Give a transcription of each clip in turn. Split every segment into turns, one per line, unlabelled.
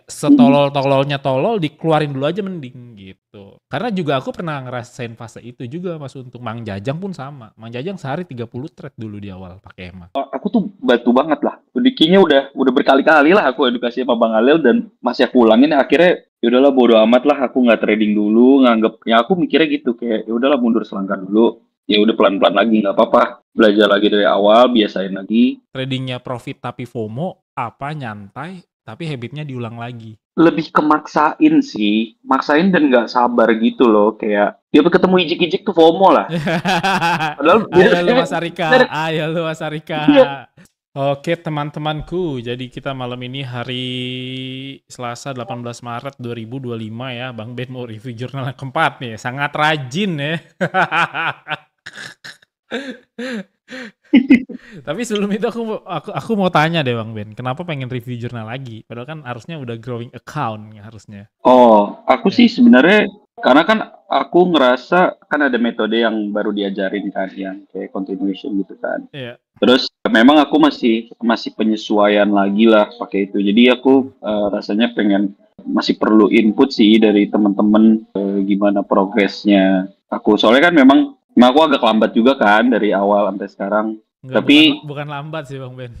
setolol-tololnya tolol dikeluarin dulu aja mending gitu. Karena juga aku pernah ngerasain fase itu juga Mas untuk Mang Jajang pun sama. Mang Jajang sehari 30 thread dulu di awal pakai EMA.
Aku tuh batu banget lah. Kayaknya udah berkali-kali lah aku edukasi sama Bang Alil dan masih aku ulangin akhirnya ya udahlah bodo amat lah aku nggak trading dulu nganggep ya aku mikirnya gitu kayak ya udahlah mundur selangkah dulu ya udah pelan-pelan lagi nggak apa-apa belajar lagi dari awal biasain lagi
Tradingnya profit tapi FOMO apa nyantai tapi habitnya diulang lagi.
lebih kemaksain sih maksain dan nggak sabar gitu loh kayak dia ketemu ijik-ijik tuh FOMO lah padahal
Ayo lu
biasanya
Mas Arika,
dari
ayo lu Mas Arika.
iya.
Oke teman-temanku, jadi kita malam ini hari Selasa 18 Maret 2025 ya. Bang Ben mau review jurnal yang keempat nih, sangat rajin ya. Tapi sebelum itu aku mau tanya deh Bang Ben, kenapa pengen review jurnal lagi? Padahal kan harusnya udah growing account ya harusnya.
Oh, aku sih
Ya,
sebenarnya karena kan aku ngerasa kan ada metode yang baru diajarin kan yang kayak continuation gitu kan.
iya.
Terus memang aku masih masih penyesuaian lagi lah pakai itu. Jadi aku rasanya pengen masih perlu input sih dari teman-teman gimana progresnya. Aku soalnya kan memang aku agak lambat juga kan dari awal sampai sekarang.
Enggak,
Tapi
bukan lambat sih Bang Ben.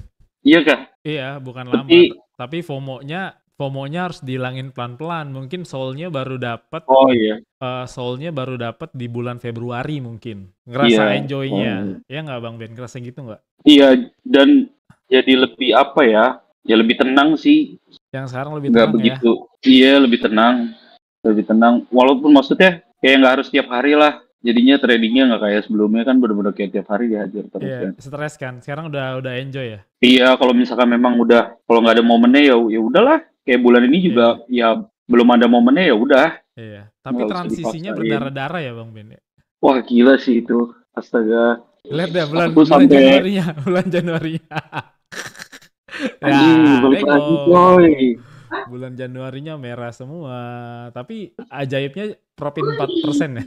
iya kah?
Iya, bukan lambat.
Tapi
Tapi FOMO-nya harus dihilangin pelan-pelan. Mungkin
oh iya,
soulnya baru dapat di bulan Februari mungkin.
iya.
Ngerasa
Oh,
enjoy-nya. Ya nggak Bang Ben? Ngerasa gitu nggak?
iya dan jadi lebih apa ya? Ya lebih tenang sih,
Yang sekarang lebih
nggak
tenang ya.
begitu. Iya lebih tenang, lebih tenang. Walaupun maksudnya kayak nggak harus tiap hari lah. Jadinya tradingnya nggak kayak sebelumnya kan bener-bener kayak tiap hari dihajar terus
Iya,
kan.
stres kan. Sekarang udah enjoy ya.
Iya kalau misalkan memang udah kalau nggak ada momennya ya ya udahlah. Kayak bulan ini
Iya,
juga ya belum ada momennya ya udah
iya. Tapi
nggak usah
transisinya
dipaksain.
berdarah-darah ya Bang Ben ya.
Wah gila sih itu, astaga.
Lihat deh
Aku
bulan
tuh
bulan
sampai
Januarinya, bulan Januarinya. Ya,
anjing balik lagi coy.
nengok. Bulan Januarinya merah semua. Tapi ajaibnya profit 4% ya.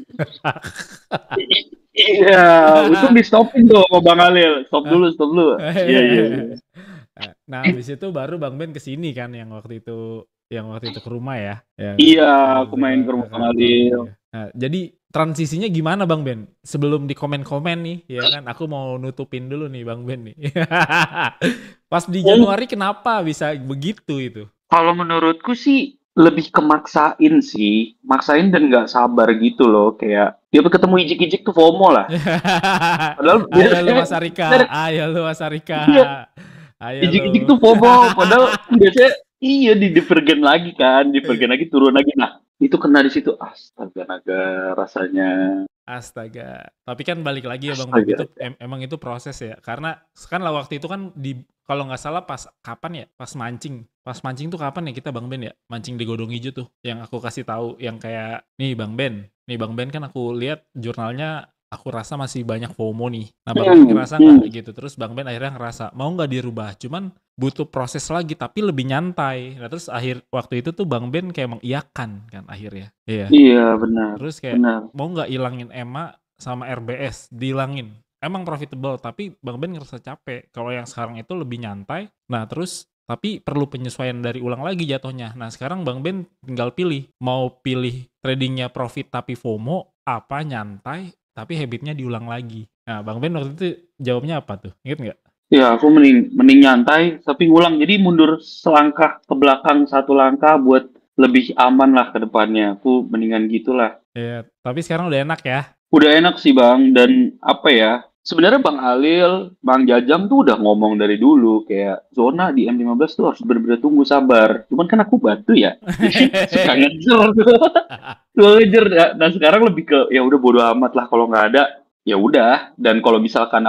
Iya, untung di stopin tuh sama Bang Alil. Stop dulu, stop dulu. Iya, iya, iya.
Nah, habis itu baru Bang Ben kesini kan yang waktu itu ke rumah ya.
Iya,
Habis
aku
itu
main ke
ke
rumah Bang
kantor.
Alil.
Ya. Nah, jadi transisinya gimana Bang Ben? Sebelum di komen-komen nih, ya kan aku mau nutupin dulu nih Bang Ben nih. Pas di
Oh,
Januari kenapa bisa begitu itu?
kalau menurutku sih lebih kemaksain sih. Maksain dan nggak sabar gitu loh. Kayak dia ketemu ijik-ijik tuh FOMO lah. Padahal
Ayo lu
biasanya
Mas Arika,
dari-
ayo lu Mas Arika,
iya,
ayo lu.
ijik-ijik tuh FOMO. Padahal biasanya iya di divergen lagi kan. Divergen lagi, turun lagi. Nah, itu kena di situ. Astaga, naga rasanya.
Astaga. Tapi kan balik lagi ya Bang Ben, itu
Astaga.
emang itu proses ya. Karena kan lah waktu itu kan kalau nggak salah pas kapan ya? Pas mancing. Pas mancing tuh kapan ya kita Bang Ben ya? Mancing di Godong Ijo tuh. Yang aku kasih tahu yang kayak nih Bang Ben. Nih Bang Ben kan aku lihat jurnalnya aku rasa masih banyak FOMO nih. Nah Bang Ben
Hmm,
ngerasa nggak
hmm.
gitu. Terus Bang Ben akhirnya ngerasa mau nggak dirubah. Cuman butuh proses lagi tapi lebih nyantai. Nah terus waktu itu tuh Bang Ben kayak mengiyakan kan akhirnya. Iya.
Iya, benar.
Terus kayak
Benar.
mau nggak ilangin EMA sama RBS, dihilangin. Emang profitable, tapi Bang Ben ngerasa capek. Kalau yang sekarang itu lebih nyantai. Nah terus, tapi perlu penyesuaian dari ulang lagi jatuhnya. Nah sekarang Bang Ben tinggal pilih. Mau pilih tradingnya profit tapi FOMO, apa nyantai, tapi habitnya diulang lagi. Nah Bang Ben waktu itu jawabnya apa tuh? Ingat nggak?
Ya, aku mending nyantai tapi ngulang. Jadi mundur selangkah ke belakang satu langkah buat lebih aman lah ke depannya. Aku mendingan gitulah.
Ya, tapi sekarang udah enak ya.
Udah enak sih Bang dan apa ya? Sebenarnya Bang Alil, Bang Jajang tuh udah ngomong dari dulu kayak zona di M15 tuh harus bener-bener tunggu sabar. Cuman kan aku batu ya. Jadi suka ngejer. Suka ngejer ya. Nah, sekarang lebih ke ya udah bodo amat lah kalau nggak ada ya udah dan kalau misalkan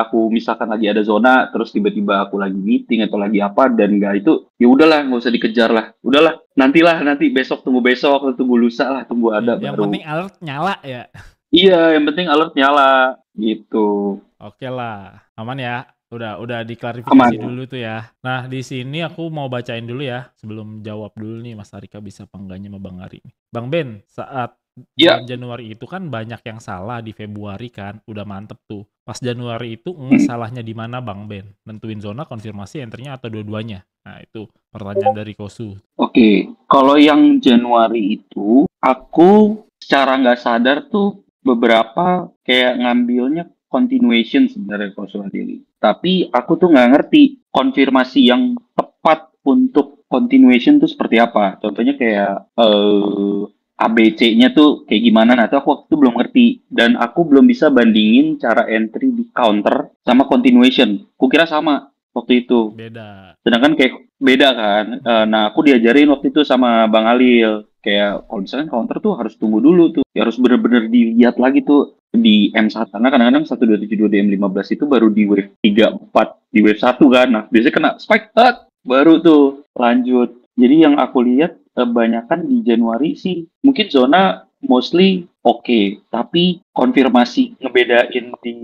lagi ada zona terus tiba-tiba aku lagi meeting atau lagi apa dan nggak itu ya udahlah nggak usah dikejar lah udahlah nanti besok tunggu lusa lah tunggu
Ya,
ada
yang
baru
penting alert nyala ya.
iya yang penting alert nyala gitu
Oke lah, aman ya. Udah
aman
diklarifikasi dulu tuh ya. Nah, di sini aku mau bacain dulu ya sebelum jawab dulu nih Mas Arika bisa apa enggaknya sama Bang Ari. Bang Ben, saat
ya
bulan Januari itu kan banyak yang salah di Februari kan, udah mantep tuh. Pas Januari itu salahnya di mana Bang Ben? Nentuin zona, konfirmasi, enternya atau dua-duanya? Nah itu pertanyaan dari Kosu.
Oke, kalau yang Januari itu, aku secara nggak sadar tuh beberapa kayak ngambilnya continuation sebenarnya kalau Swahili. Tapi aku tuh nggak ngerti konfirmasi yang tepat untuk continuation tuh seperti apa. Contohnya kayak ABC-nya tuh kayak gimana, nah itu aku waktu itu belum ngerti. Dan aku belum bisa bandingin cara entry di counter sama continuation. Kukira sama waktu itu.
Beda.
Sedangkan kayak beda kan. Nah, aku diajarin waktu itu sama Bang Alil. Kayak kalau misalnya counter tuh harus tunggu dulu tuh. Ya harus bener-bener dilihat lagi tuh di M1. Karena kadang-kadang 1272 DM15 itu baru di wave 3, 4, di wave 1 kan. Nah, biasanya kena spike, baru tuh lanjut. Jadi yang aku lihat kebanyakan di Januari sih. Mungkin zona mostly oke. Tapi konfirmasi ngebedain di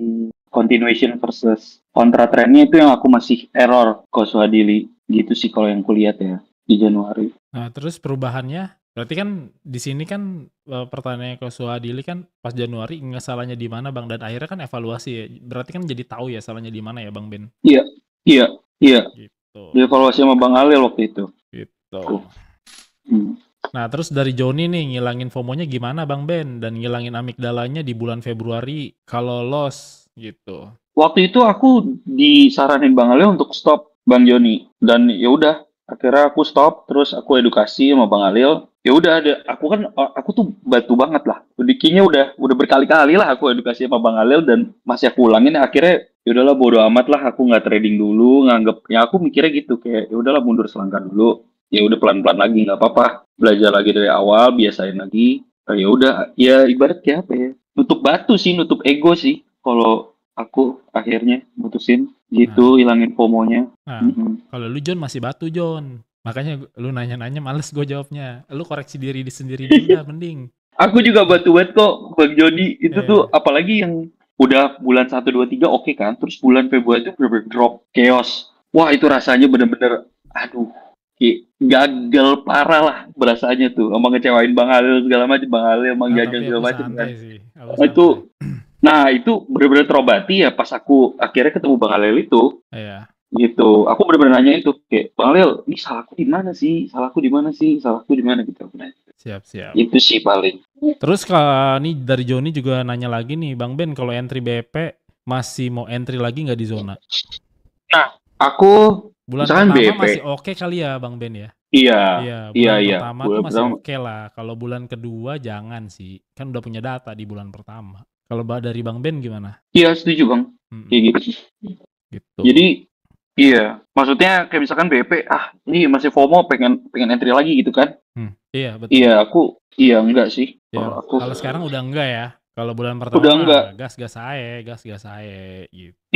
continuation versus kontra trennya itu yang aku masih error Koswadili gitu sih kalau yang kulihat ya di Januari.
Nah terus perubahannya, berarti kan di sini kan pertanyaannya Kosu Adili kan pas Januari nggak salahnya di mana Bang, dan akhirnya kan evaluasi ya. Berarti kan jadi tahu ya salahnya di mana ya Bang Ben.
Iya, iya, iya.
Gitu.
Dievaluasi sama Bang Alil waktu itu.
Gitu.
Hmm.
Nah terus dari Joni nih ngilangin FOMO-nya gimana Bang Ben, dan ngilangin amigdalanya di bulan Februari kalau loss gitu.
Waktu itu aku disaranin Bang Alil untuk stop Bang Joni dan ya udah akhirnya aku stop, terus aku edukasi sama Bang Alil. Ya udah ada aku tuh batu banget lah. Kayaknya udah berkali-kali lah aku edukasi sama Bang Alil dan masih aku ulangin. Akhirnya ya udahlah bodo amat lah, aku nggak trading dulu, nganggep ya aku mikirnya gitu kayak ya udahlah mundur selangkah dulu. Ya udah pelan-pelan lagi nggak apa-apa. Belajar lagi dari awal, biasain lagi. Ya udah, ya ibarat kayak apa ya? Nutup batu sih, nutup ego sih. Kalau aku akhirnya mutusin gitu, hilangin FOMO-nya.
Nah, kalau lu John masih batu John. Makanya lu nanya-nanya males gue jawabnya. Lu koreksi diri sendiri dulu dah mending.
Aku juga batu banget kok Bang Jody. Itu tuh apalagi yang udah bulan 1, 2, 3 oke kan. Terus bulan Februari itu bener-bener drop. Chaos. Wah itu rasanya bener-bener aduh. Kayak gagal parah lah berasanya tuh. Emang ngecewain Bang Halil segala macam. Bang Halil emang jajan segala macam kan. Itu nah itu bener-bener terobati ya pas aku akhirnya ketemu Bang Halil itu.
Iya.
Gitu. Aku bener-bener nanya itu kayak Bang Halil, ini salahku di mana sih? Salahku di mana sih? Salahku di mana gitu.
Siap.
Itu sih paling.
Terus kalau nih dari Joni juga nanya lagi nih, Bang Ben kalau entry BP masih mau entry lagi nggak di zona?
Nah, aku
bulan pertama BP masih oke kali ya Bang Ben ya?
Iya.
Bulan pertama tuh masih oke lah. Kalau bulan kedua jangan sih. Kan udah punya data di bulan pertama. Kalau dari Bang Ben gimana?
Iya setuju Bang. Kayak gitu. Jadi iya, maksudnya kayak misalkan BP, ini masih FOMO pengen entry lagi gitu kan?
Iya betul.
Iya, aku enggak sih.
Ya, kalau sekarang udah enggak ya. Kalau bulan pertama
udah enggak.
Gas ae gitu.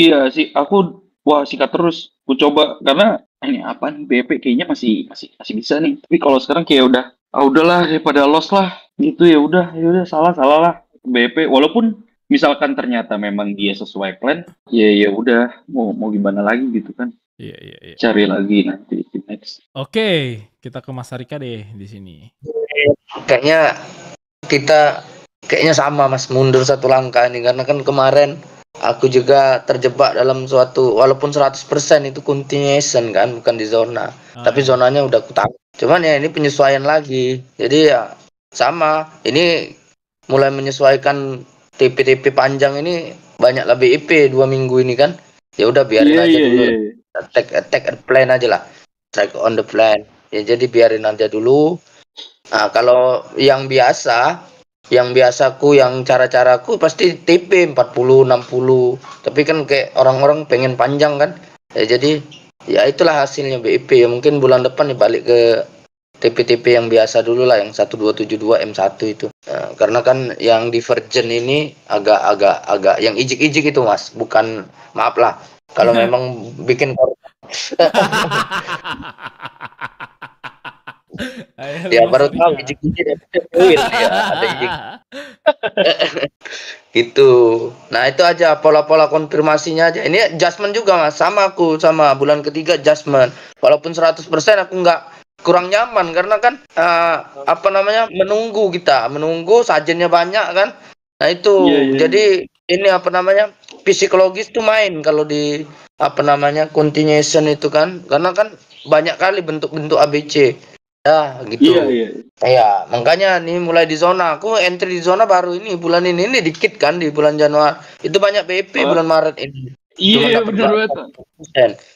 Iya sih, aku sikat terus. Aku coba karena ini apa nih BP kayaknya masih bisa nih. Tapi kalau sekarang kayak udahlah daripada loss lah gitu ya udah salah lah BP walaupun misalkan ternyata memang dia sesuai plan, ya udah mau gimana lagi gitu kan.
Iya.
Cari lagi nanti next.
Oke, kita ke Mas Harika deh di sini.
Kayaknya kita sama Mas, mundur satu langkah nih karena kan kemarin aku juga terjebak dalam suatu walaupun 100% itu continuation kan, bukan di zona. Tapi zonanya udah aku tahu. Cuman ya ini penyesuaian lagi. Jadi ya sama, ini mulai menyesuaikan TP panjang ini banyak lah BIP 2 minggu ini kan. Ya udah biarin aja dulu. Attack plan aja lah. Strike on the plan. Ya jadi biarin aja dulu. Nah, kalau yang biasaku yang cara-caraku pasti TP 40 60. Tapi kan kayak orang-orang pengen panjang kan. Ya jadi ya itulah hasilnya BIP. Ya mungkin bulan depan nih balik ke TP yang biasa dulu lah, yang 1272 M1 itu. Nah, karena kan yang divergent ini agak yang ijik-ijik itu Mas, bukan, maaf lah kalau memang bikin ya baru tahu ijik-ijik ya ada ijik. Gitu. Nah, itu aja pola-pola konfirmasinya aja. Ini adjustment juga Mas, sama bulan ketiga adjustment. Walaupun 100% aku kurang nyaman karena kan menunggu sajennya banyak kan. Nah itu jadi ini psikologis tuh main kalau di continuation itu kan, karena kan banyak kali bentuk-bentuk ABC. Ya, gitu. Ya, makanya nih mulai di zona. Aku entry di zona baru ini bulan ini dikit kan di bulan Januari. Itu banyak BP bulan Maret ini.
Iya, benar banget.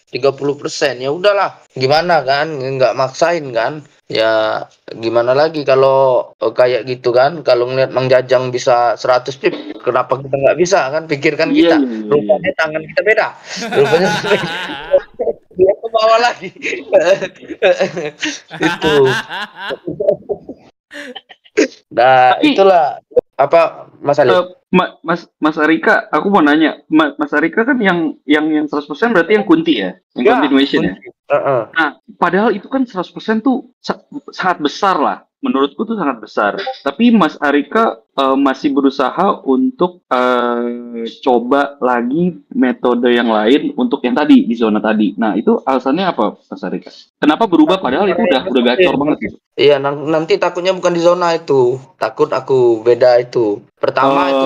30%. Ya udahlah. Gimana kan? Nggak maksain kan? Ya gimana lagi kalau kayak gitu kan? Kalau ngeliat Mang Jajang bisa 100 pip, kenapa kita nggak bisa kan? Pikirkan kita. Rupanya tangan kita beda. Rupanya dia ke bawah lagi. Itu. Nah, itulah apa Mas Ali?
Mas Arika, aku mau nanya, Mas Arika kan yang 100% berarti yang kunti ya, yang continuation ya. Nah, padahal itu kan 100% tuh sangat besar lah. Menurutku tuh sangat besar. Tapi Mas Arika masih berusaha untuk coba lagi metode yang lain untuk yang tadi di zona tadi. Nah, itu alasannya apa, Mas Arika? Kenapa berubah padahal itu udah gacor banget gitu?
Iya, nanti takutnya bukan di zona itu. Takut aku beda itu. Pertama itu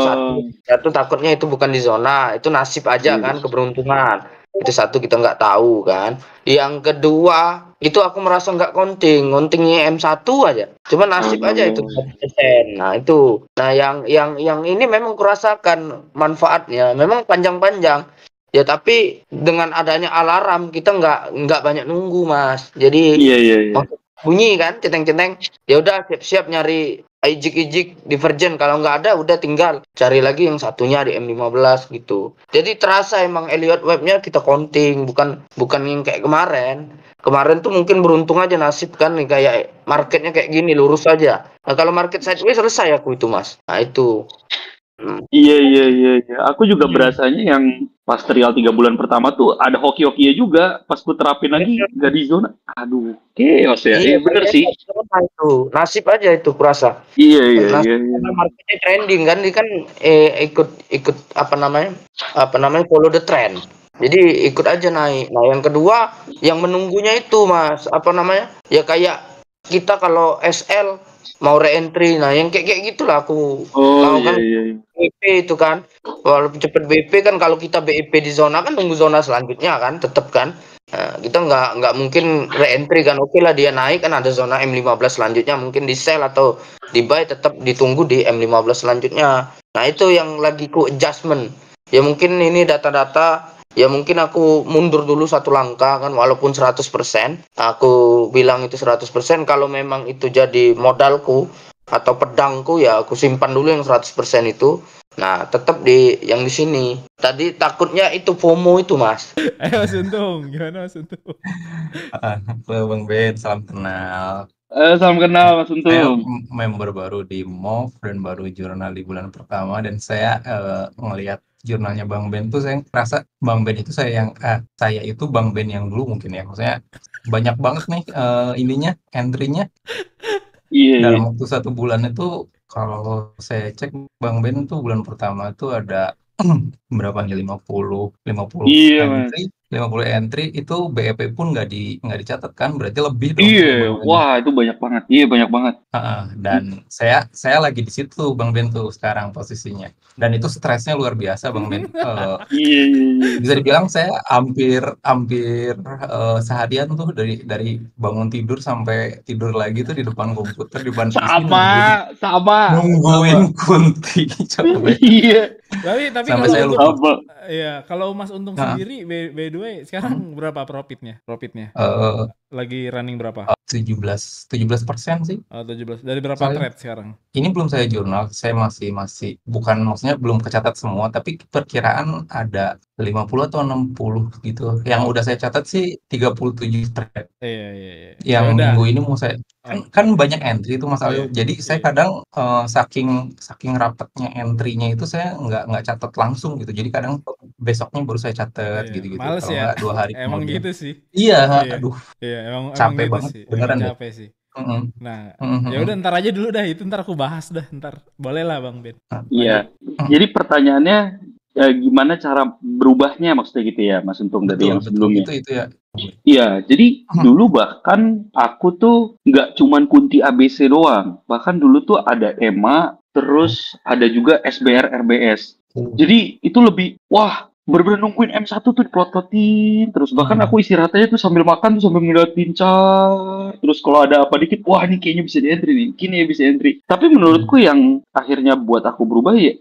satu takutnya itu bukan di zona, itu nasib aja kan, keberuntungan. Itu satu kita nggak tahu kan. Yang kedua itu aku merasa nggak kontingnya M1 aja. Cuma nasib aja itu 1%. Nah itu. Nah yang ini memang kurasakan manfaatnya. Memang panjang-panjang. Ya tapi dengan adanya alarm kita nggak banyak nunggu Mas. Jadi bunyi kan centeng-centeng. Ya udah siap-siap nyari ijik divergen, kalau nggak ada udah tinggal cari lagi yang satunya di M15 gitu. Jadi terasa emang Elliott Wave-nya kita counting, bukan yang kayak kemarin. Kemarin tuh mungkin beruntung aja nasib kan nih, kayak marketnya kayak gini lurus aja. Nah kalau market sideways selesai aku itu Mas. Nah itu.
Iya. Aku juga berasanya yang pas trial 3 bulan pertama tuh ada hoki-hokinya juga. Pas ku terapin lagi nggak di zona. Aduh, chaos ya. Iya bener sih.
Itu nasib aja itu kurasa.
Iya.
Marketnya trending kan, dia kan ikut apa namanya follow the trend. Jadi ikut aja naik. Nah yang kedua yang menunggunya itu Mas, apa namanya? Ya kayak kita kalau SL mau re-entry, nah yang kayak gitulah aku mau kan. BP itu kan, walaupun cepet BP kan, kalau kita BIP di zona kan nunggu zona selanjutnya kan, tetap kan. Nah, kita nggak mungkin re-entry kan. Oke lah dia naik kan, ada zona M15 selanjutnya, mungkin di sell atau di buy, tetap ditunggu di M15 selanjutnya. Nah itu yang lagi ku adjustment. Ya mungkin ini data-data. Ya mungkin aku mundur dulu satu langkah kan, walaupun 100%. Aku bilang itu 100%, kalau memang itu jadi modalku atau pedangku ya aku simpan dulu yang 100% itu. Nah, tetap yang di sini. Tadi takutnya itu FOMO itu, Mas.
Ayo Mas Untung, gimana Mas Untung?
Halo Bang Ben, salam kenal.
Salam kenal Mas Untung.
Saya member baru di MOV dan baru jurnal di bulan pertama, dan saya ngelihat jurnalnya Bang Ben tuh saya ngerasa Bang Ben itu saya itu Bang Ben yang dulu mungkin ya. Maksudnya banyak banget nih ininya, entry-nya. Dalam waktu 1 bulan itu kalau saya cek Bang Ben tuh bulan pertama itu ada berapa nih, 50 entry. 50 entry itu BEP pun nggak dicatat kan, berarti lebih dong.
Wah itu banyak banget. Banyak banget.
Dan saya lagi di situ Bang Ben tuh sekarang posisinya, dan itu stresnya luar biasa Bang Ben. Bisa dibilang saya hampir seharian tuh dari bangun tidur sampai tidur lagi tuh di depan komputer, di depan PC nungguin kunti. Coba.
Tapi
sampai saya lupa.
Iya, kalau Mas Untung sendiri by the way sekarang berapa profitnya? Lagi running berapa?
17% sih.
17. Dari berapa trade sekarang?
Ini belum saya jurnal, saya masih bukan, maksudnya belum kecatat semua, tapi perkiraan ada 50 atau 60 gitu. Yang udah saya catat sih 37 trade.
Iya.
Yang minggu ini mau saya kan banyak entry itu Mas Alil. Jadi saya kadang saking rapetnya entry-nya itu saya nggak catat langsung gitu. Jadi kadang besoknya baru saya catat gitu-gitu.
Males
kalau
ya.
nggak 2 hari
Emang
kemudian.
gitu sih.
Iya, aduh.
Iya, emang
capek
gitu
banget
sih.
beneran deh.
Capek sih. Nah, ya udah ntar aja dulu dah, itu ntar aku bahas dah ntar. Boleh lah Bang Ben.
Iya. Jadi pertanyaannya gimana cara berubahnya, maksudnya gitu ya Mas Untung, dari yang sebelumnya.
Itu ya.
Iya, jadi dulu bahkan aku tuh nggak cuman kunti ABC doang. Bahkan dulu tuh ada EMA, terus ada juga SBR RBS. Jadi itu lebih, wah bener-bener nungguin M1 tuh diplot-plotin terus, bahkan aku istirahatnya tuh sambil makan tuh sambil ngeliatin chart terus, kalau ada apa dikit, wah ini kayaknya bisa di-entry nih, kini ya bisa entry. Tapi menurutku yang akhirnya buat aku berubah ya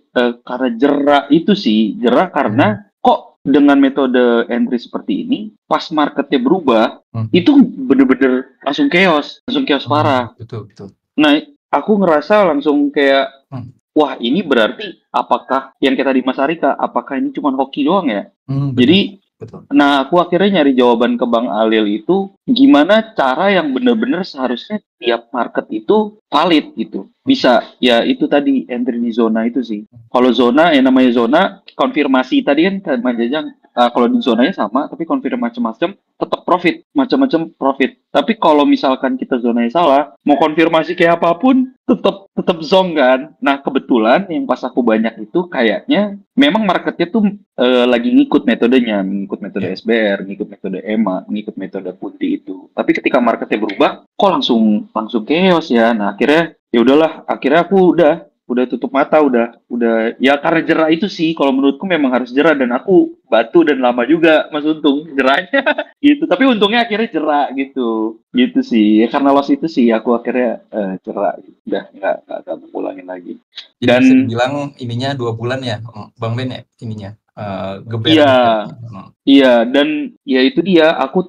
karena jerak itu sih, jerak karena kok dengan metode entry seperti ini pas marketnya berubah itu bener-bener langsung chaos parah.
Betul.
Nah, aku ngerasa langsung kayak, wah ini berarti apakah yang kayak tadi Mas Arika, apakah ini cuma hoki doang ya? Jadi,
betul.
nah aku akhirnya nyari jawaban ke Bang Alil itu, gimana cara yang bener-bener seharusnya tiap market itu valid gitu. Bisa, ya itu tadi entry di zona itu sih. Kalau zona, yang namanya zona, konfirmasi tadi kan Mas Jajang, kalau di zonanya sama, tapi konfirmasi macam-macam, tetap profit, macam-macam profit. Tapi kalau misalkan kita zonanya salah, mau konfirmasi kayak apapun, tetap zong kan. Nah kebetulan yang pas aku banyak itu kayaknya memang marketnya tuh lagi ngikut metodenya, ngikut metode SBR, ngikut metode EMA, ngikut metode Punti itu. Tapi ketika marketnya berubah, kok langsung chaos ya. Nah akhirnya ya udahlah, akhirnya aku udah tutup mata, udah ya karena jerak itu sih. Kalau menurutku memang harus jerak, dan aku batu dan lama juga Mas Untung jeraknya gitu. Tapi untungnya akhirnya jerak gitu sih ya, karena loss itu sih aku akhirnya jerak gitu. Udah nggak ngulangin lagi.
Jadi
Dan
bisa dibilang ininya 2 bulan ya Bang Ben ya ininya
iya, dan ya itu dia, aku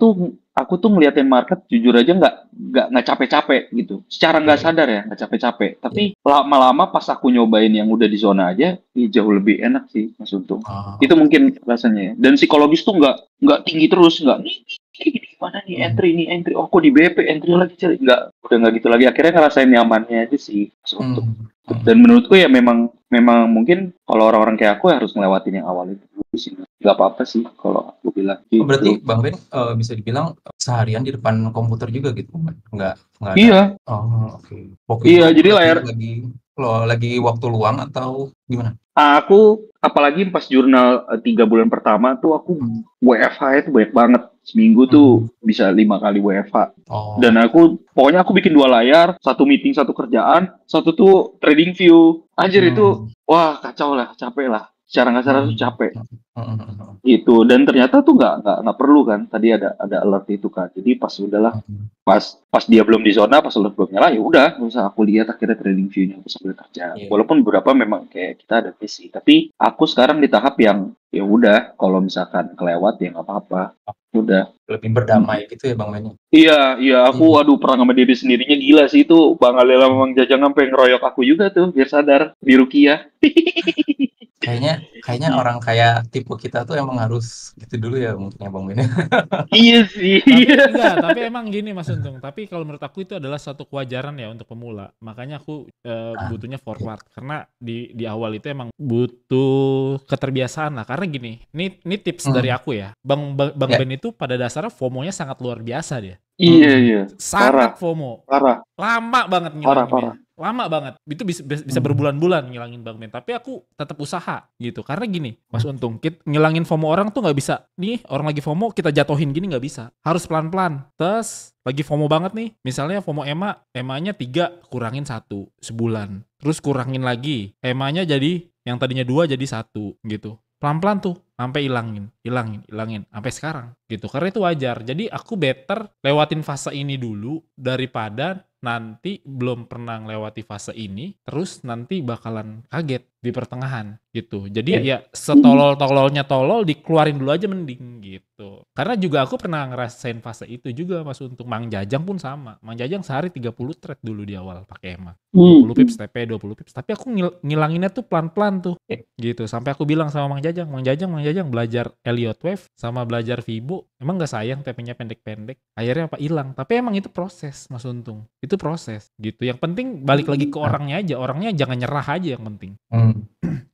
tuh ngeliatin market jujur aja nggak capek-capek gitu, secara nggak sadar ya, nggak capek-capek, tapi lama-lama pas aku nyobain yang udah di zona aja, jauh lebih enak sih Mas Untung. Itu mungkin rasanya ya. Dan psikologis tuh nggak tinggi terus, nggak nih gimana nih entry, oh kok di BP entry lagi, udah nggak gitu lagi. Akhirnya ngerasain nyamannya aja sih Mas Untung. Dan menurutku ya memang mungkin kalau orang-orang kayak aku harus ngelewatin yang awal itu dulu sih. Nggak apa-apa sih kalau aku bilang gitu.
Berarti Bang Ben bisa dibilang seharian di depan komputer juga gitu? Nggak ada?
Iya.
Oke.
Iya, jadi layar
lagi waktu luang atau gimana?
Aku apalagi pas jurnal 3 bulan pertama tuh aku WFH itu banyak banget. Seminggu tuh bisa 5 kali WFH. Dan pokoknya aku bikin 2 layar, 1 meeting, 1 kerjaan, 1 tuh trading view. Anjir itu, wah kacau lah, capek lah. Secara nggak sadar tuh capek. Gitu. Dan ternyata tuh nggak perlu kan. Tadi ada alert itu kan. Jadi pas udahlah, pas dia belum di zona, pas alert belum nyala, ya udah, nggak usah aku lihat akhirnya trading view-nya aku sambil kerja. Walaupun beberapa memang kayak kita ada PC, tapi aku sekarang di tahap yang ya udah, kalau misalkan kelewat ya nggak apa-apa. Udah.
Lebih berdamai gitu ya Bang Ben?
Iya, aku perang sama diri sendirinya gila sih itu. Bang Alil sama Bang Jajang sampai ngeroyok aku juga tuh biar sadar di Rukiah.
Kayaknya orang kayak tipe kita tuh emang harus gitu dulu ya mungkin ya Bang Ben.
Iya sih.
Tapi emang gini Mas Untung. Tapi kalau menurut aku itu adalah suatu kewajaran ya untuk pemula. Makanya aku butuhnya forward, karena di awal itu emang butuh keterbiasaan lah. Karena gini, ini tips dari aku ya. Bang Ben itu pada dasarnya FOMO-nya sangat luar biasa dia.
Iya.
Sangat FOMO.
Parah.
Lama banget ngilanginnya.
Parah.
Lama banget. Itu bisa berbulan-bulan ngilangin Bang Ben. Tapi aku tetap usaha gitu. Karena gini, Mas Untung, ngilangin FOMO orang tuh nggak bisa. Nih, orang lagi FOMO kita jatuhin gini nggak bisa. Harus pelan-pelan. Terus lagi FOMO banget nih. Misalnya FOMO EMA-nya 3, kurangin 1 sebulan. Terus kurangin lagi. EMA-nya jadi yang tadinya 2 jadi 1 gitu. Pelan-pelan tuh sampai hilangin sampai sekarang gitu. Karena itu wajar. Jadi aku better lewatin fase ini dulu daripada nanti belum pernah ngelewati fase ini terus nanti bakalan kaget di pertengahan gitu. Jadi ya setolol-tololnya tolol dikeluarin dulu aja mending gitu. Karena juga aku pernah ngerasain fase itu juga Mas Untung. Mang Jajang pun sama. Mang Jajang sehari 30 trade dulu di awal pakai EMA. 20 pips TP, 20 pips. Tapi aku ngilanginnya tuh pelan-pelan tuh. Gitu. Sampai aku bilang sama Mang Jajang belajar Elliott Wave sama belajar Fibo. Emang gak sayang TP-nya pendek-pendek? Akhirnya apa? Hilang. Tapi emang itu proses Mas Untung. Itu proses gitu. Yang penting balik lagi ke orangnya aja. Orangnya jangan nyerah aja yang penting.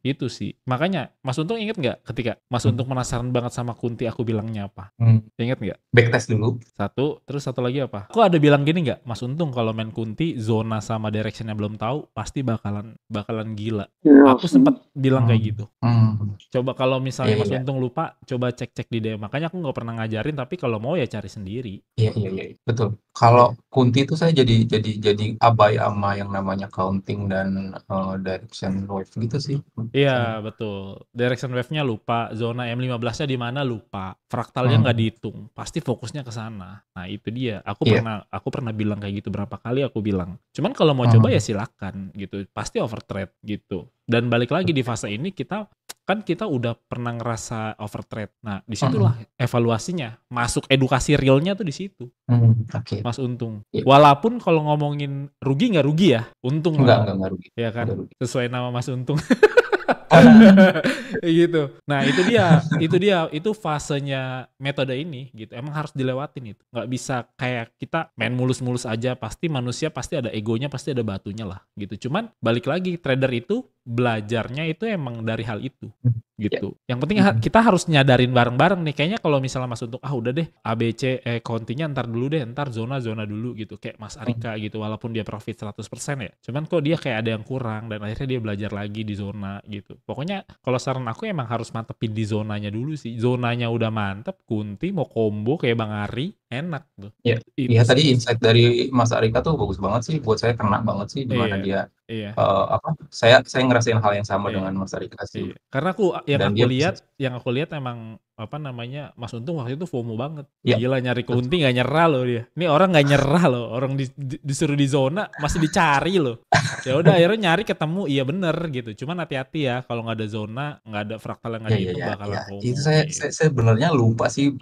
Itu sih. Makanya Mas Untung inget gak ketika Mas Untung penasaran banget sama Kunti aku bilangnya apa? Inget gak?
Backtest dulu.
Terus satu lagi apa? Aku ada bilang gini gak? Mas Untung kalau main Kunti zona sama directionnya belum tahu pasti bakalan gila. Aku sempat bilang kayak gitu. Coba kalau misalnya Mas Untung lupa, coba cek di DM. Makanya aku gak pernah ngajarin, tapi kalau mau ya cari sendiri.
Iya. Betul. Kalau Kunti itu saya jadi abai sama yang namanya counting dan direction wave gitu sih.
Iya betul. Direction wave-nya lupa, zona M15-nya di mana lupa, fraktalnya nggak dihitung, pasti fokusnya ke sana. Nah itu dia.
Iya.
Aku pernah bilang kayak gitu berapa kali aku bilang. Cuman kalau mau coba ya silakan gitu. Pasti overtrade gitu. Dan balik lagi di fase ini kita udah pernah ngerasa overtrade. Nah disitulah evaluasinya. Masuk edukasi realnya tuh di situ,
Oke.
Mas Untung.
Iya.
Walaupun kalau ngomongin rugi nggak rugi ya, untung lah.
Enggak rugi.
Ya kan,
Enggak rugi.
sesuai nama Mas Untung. Gitu. Nah itu fasenya metode ini gitu. Emang harus dilewatin itu. Nggak bisa kayak kita main mulus-mulus aja. Pasti manusia pasti ada egonya, pasti ada batunya lah gitu. Cuman balik lagi trader itu belajarnya itu emang dari hal itu gitu. Yang penting kita harus nyadarin bareng-bareng nih. Kayaknya kalau misalnya Mas Untung udah deh ABC kontinya ntar dulu deh, ntar zona dulu gitu. Kayak Mas Arika gitu, walaupun dia profit 100% ya. Cuman kok dia kayak ada yang kurang dan akhirnya dia belajar lagi di zona gitu. Pokoknya kalau saran aku emang harus mantepin di zonanya dulu sih. Zonanya udah mantep, kunti mau combo kayak Bang Ari, enak tuh.
Iya tadi insight dari Mas Arika tuh bagus banget sih, buat saya kena banget sih di mana dia saya ngerasain hal yang sama dengan Mas Arika sih.
Iya. Karena
Dan
yang aku lihat emang Mas Untung waktu itu FOMO banget.
Iya.
Gila nyari kunti nggak nyerah loh dia. Ini orang nggak nyerah loh. Orang disuruh di zona masih dicari loh. Ya udah akhirnya nyari ketemu, iya bener gitu. Cuman hati-hati ya kalau nggak ada zona, nggak ada fraktal yang nggak dihitung bakalan FOMO.
Itu saya sebenarnya lupa sih,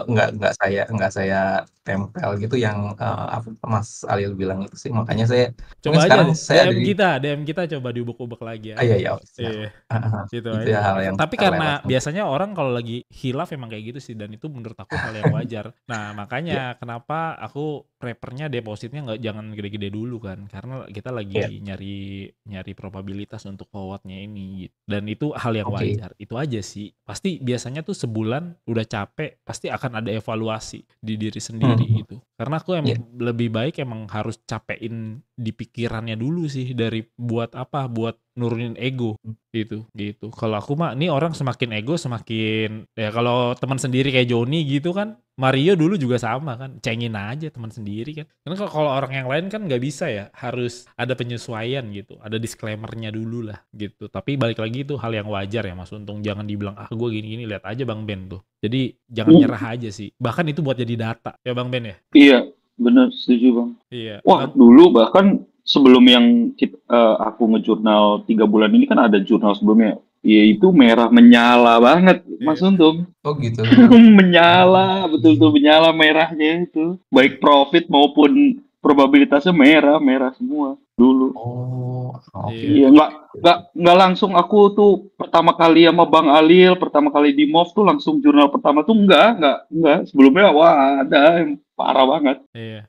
nggak saya tempel gitu yang Mas Alil bilang itu sih, makanya saya
coba aja
sekarang saya
DM kita coba diubek-ubek lagi ya.
Iya.
Gitu
itu
aja.
hal yang
Tapi karena biasanya orang kalau lagi hilaf emang kayak gitu sih, dan itu menurut aku hal yang wajar. Nah makanya kenapa aku prefernya depositnya jangan gede-gede dulu kan, karena kita lagi nyari probabilitas untuk forwardnya ini gitu. Dan itu hal yang wajar. Itu aja sih. Pasti biasanya tuh sebulan udah capek, pasti akan ada evaluasi di diri sendiri gitu. Karena aku lebih baik emang harus capein di pikirannya dulu sih, dari buat nurunin ego gitu. Kalau aku mah nih orang semakin ego semakin ya, kalau teman sendiri kayak Joni gitu kan, Mario dulu juga sama kan, cengin aja teman sendiri kan. Karena kalau orang yang lain kan nggak bisa ya, harus ada penyesuaian gitu, ada disclaimernya dulu lah gitu. Tapi balik lagi itu hal yang wajar ya Mas Untung, jangan dibilang gue gini-gini, lihat aja Bang Ben tuh. Jadi jangan nyerah aja sih, bahkan itu buat jadi data ya Bang Ben ya.
Iya bener, setuju Bang.
Iya.
Wah dulu bahkan sebelum yang aku ngejurnal 3 bulan ini kan ada jurnal sebelumnya, ya itu merah menyala banget Mas Untung.
Oh gitu.
Menyala, betul-betul menyala merahnya itu. Baik profit maupun probabilitasnya merah semua dulu. Iya, nggak langsung aku tuh pertama kali sama Bang Alil, pertama kali di MOV tuh langsung jurnal pertama tuh enggak. Sebelumnya ada yang parah banget.
Iya.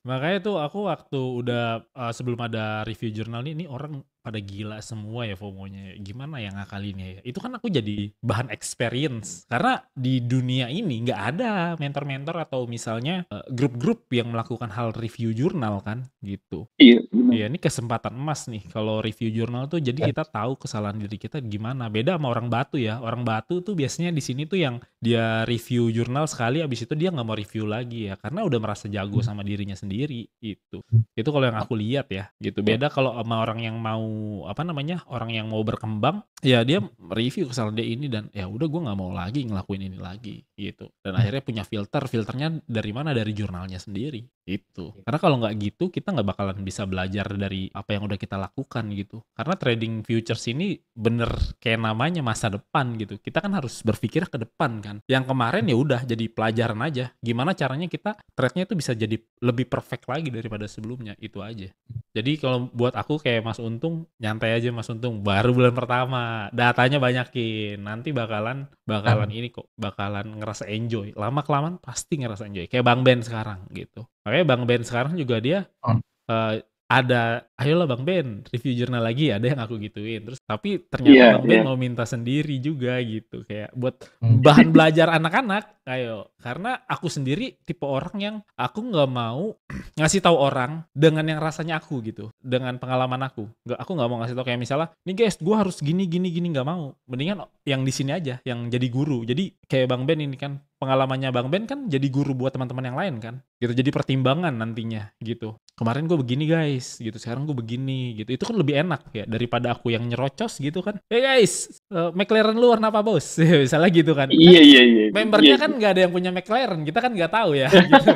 Makanya tuh aku waktu udah sebelum ada review jurnal ini orang pada gila semua ya FOMO-nya. Gimana ya ngakalinnya ya? Itu kan aku jadi bahan experience. Karena di dunia ini nggak ada mentor-mentor atau misalnya grup-grup yang melakukan hal review jurnal kan gitu.
Iya.
Iya, ini kesempatan emas nih kalau review jurnal tuh, jadi kita tahu kesalahan diri kita gimana. Beda sama orang batu ya. Orang batu tuh biasanya di sini tuh yang dia review jurnal sekali, abis itu dia nggak mau review lagi ya, karena udah merasa jago sama dirinya sendiri itu. Itu kalau yang aku lihat ya gitu. Beda kalau sama orang yang mau orang yang mau berkembang, ya dia review kesalahan dia ini dan ya udah gue nggak mau lagi ngelakuin ini lagi gitu. Dan akhirnya punya filternya dari mana? Dari jurnalnya sendiri itu. Karena kalau nggak gitu kita nggak bakalan bisa belajar dari apa yang udah kita lakukan gitu. Karena trading futures ini bener kayak namanya masa depan gitu. Kita kan harus berpikir ke depan kan. Yang kemarin ya udah jadi pelajaran aja. Gimana caranya kita trade-nya itu bisa jadi lebih perfect lagi daripada sebelumnya, itu aja. Jadi kalau buat aku kayak Mas Untung, nyantai aja Mas Untung, baru bulan pertama, datanya banyakin, nanti bakalan ini kok, bakalan ngerasa enjoy, lama-kelamaan pasti ngerasa enjoy, kayak Bang Ben sekarang gitu. Makanya Bang Ben sekarang juga dia ada, ayolah Bang Ben, review jurnal lagi, ada yang aku gituin. Terus tapi ternyata Bang Ben mau minta sendiri juga gitu, kayak buat bahan belajar anak-anak, ayo. Karena aku sendiri tipe orang yang aku nggak mau ngasih tahu orang dengan yang rasanya aku gitu, dengan pengalaman aku. Aku nggak mau ngasih tahu kayak misalnya, nih guys, gue harus gini nggak mau. Mendingan yang di sini aja, yang jadi guru. Jadi kayak Bang Ben ini kan, pengalamannya Bang Ben kan jadi guru buat teman-teman yang lain kan, gitu. Jadi pertimbangan nantinya gitu. Kemarin gue begini guys, gitu. Sekarang gue gue begini gitu. Itu kan lebih enak ya daripada aku yang nyerocos gitu kan. Guys, McLaren lu warna apa bos? Misalnya gitu kan.
Iya.
Membernya
Iya
kan
sih.
nggak ada yang punya McLaren, kita kan nggak tahu ya. Gitu.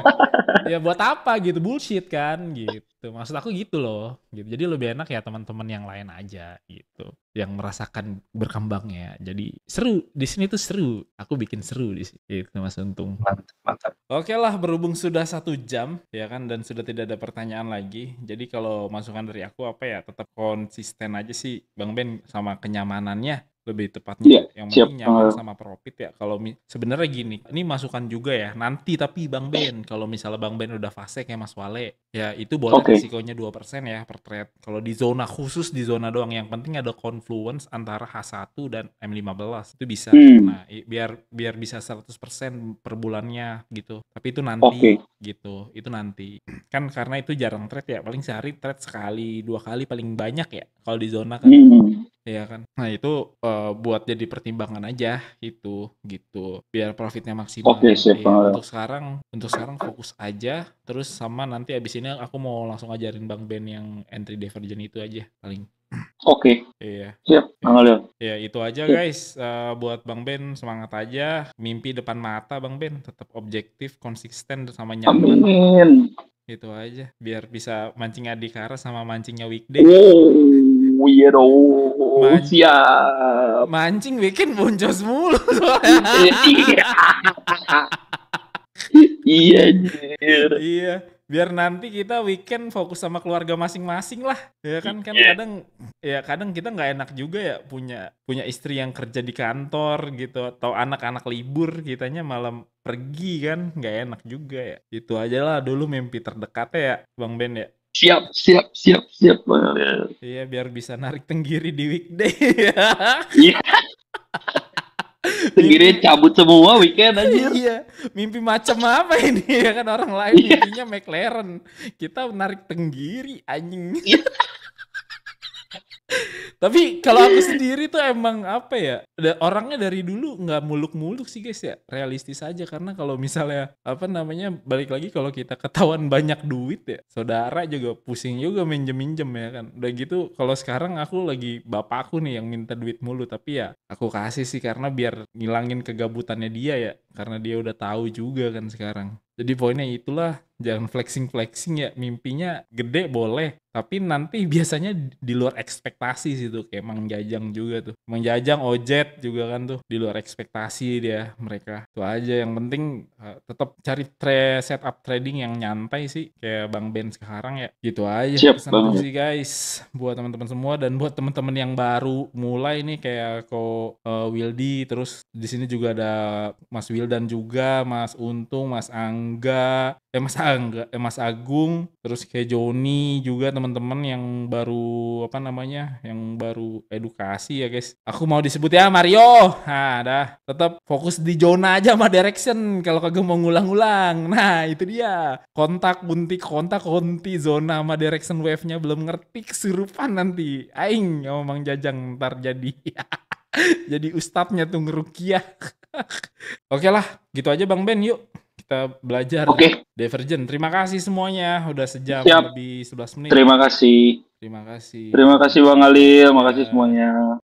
Ya buat apa gitu, bullshit kan gitu. Maksud aku gitu loh. Gitu. Jadi lebih enak ya teman-teman yang lain aja gitu, yang merasakan berkembangnya. Jadi seru di sini tuh seru. Aku bikin seru di sini. Gitu Mas Untung.
Mantap.
Oke lah, berhubung sudah 1 jam ya kan dan sudah tidak ada pertanyaan lagi. Jadi kalau masukan dari aku apa ya, tetap konsisten aja sih Bang Ben sama kenyamanannya lebih tepatnya.
Iya,
Yang
siap.
penting nyaman sama profit ya. Kalau sebenarnya gini, ini masukan juga ya. Nanti tapi Bang Ben, kalau misalnya Bang Ben udah fase kayak Mas Wale, ya itu boleh
Oke.
risikonya 2% ya per trade. Kalau di zona khusus di zona doang, yang penting ada confluence antara H1 dan M15 itu bisa. Nah, biar bisa 100% per bulannya gitu. Tapi itu nanti
Oke.
gitu. Itu nanti. Kan karena itu jarang trade ya. Paling sehari trade sekali, 2 kali paling banyak ya kalau di zona kan. Iya kan. Nah, itu buat jadi pertimbangan aja itu gitu. Biar profitnya maksimal.
Oke, siap.
Iya, untuk sekarang fokus aja terus sama nanti abis ini aku mau langsung ajarin Bang Ben yang entry diversion itu aja paling.
Oke,
Iya.
siap. Alil.
Ya itu aja guys. Buat Bang Ben semangat aja. Mimpi depan mata Bang Ben. Tetap objektif, konsisten sama nyaman.
Amin.
Itu aja. Biar bisa mancing Adhikara sama mancingnya Weekday.
Oh, iya dong. Siap.
Mancing bikin boncos mulu soalnya.
Iya, anjir.
Iya, biar nanti kita weekend fokus sama keluarga masing-masing lah. Ya kan kadang kita nggak enak juga ya punya istri yang kerja di kantor gitu atau anak-anak libur, kitanya malam pergi kan nggak enak juga ya. Itu aja lah dulu mimpi terdekatnya ya Bang Ben ya.
Siap. Bang Alil.
Iya, biar bisa narik tenggiri di weekday.
Iya. Tenggiri cabut semua weekend anjir.
Iya, mimpi macam apa ini ya kan, orang lain mimpinya McLaren, kita narik tenggiri anjing. Tapi kalau aku sendiri tuh emang apa ya, orangnya dari dulu nggak muluk-muluk sih guys ya, realistis aja. Karena kalau misalnya apa namanya balik lagi, kalau kita ketahuan banyak duit ya, saudara juga pusing juga minjem ya kan. Udah gitu kalau sekarang aku lagi bapakku nih yang minta duit mulu, tapi ya aku kasih sih karena biar ngilangin kegabutannya dia ya, karena dia udah tahu juga kan sekarang. Jadi poinnya itulah, jangan flexing ya, mimpinya gede boleh, tapi nanti biasanya di luar ekspektasi sih tuh, kayak Mang Jajang juga tuh. Mang Jajang, Ojet juga kan tuh, di luar ekspektasi dia mereka. Itu aja, yang penting tetap cari setup trading yang nyantai sih, kayak Bang Ben sekarang ya. Gitu aja
Siap,
pesanku
Bang.
sih guys, buat teman-teman semua dan buat teman-teman yang baru mulai nih kayak Wildy, terus di sini juga ada Mas Wildan juga, Mas Untung, Mas Mas Agung, terus kayak Joni juga, teman-teman yang baru yang baru edukasi ya guys. Aku mau disebut ya Mario. Nah, dah tetap fokus di zona aja sama direction kalau kagak mau ngulang-ngulang. Nah, itu dia. Kontak konti zona sama direction wave-nya belum ngerti, kesurupan nanti. Aing sama Mang Jajang ntar jadi jadi ustadznya tuh ngerukiah. Oke lah, gitu aja Bang Ben, yuk kita belajar divergen. Terima kasih semuanya, udah sejam lebih 11 menit.
Terima kasih.
Terima kasih.
Terima kasih Bang Alil, makasih semuanya.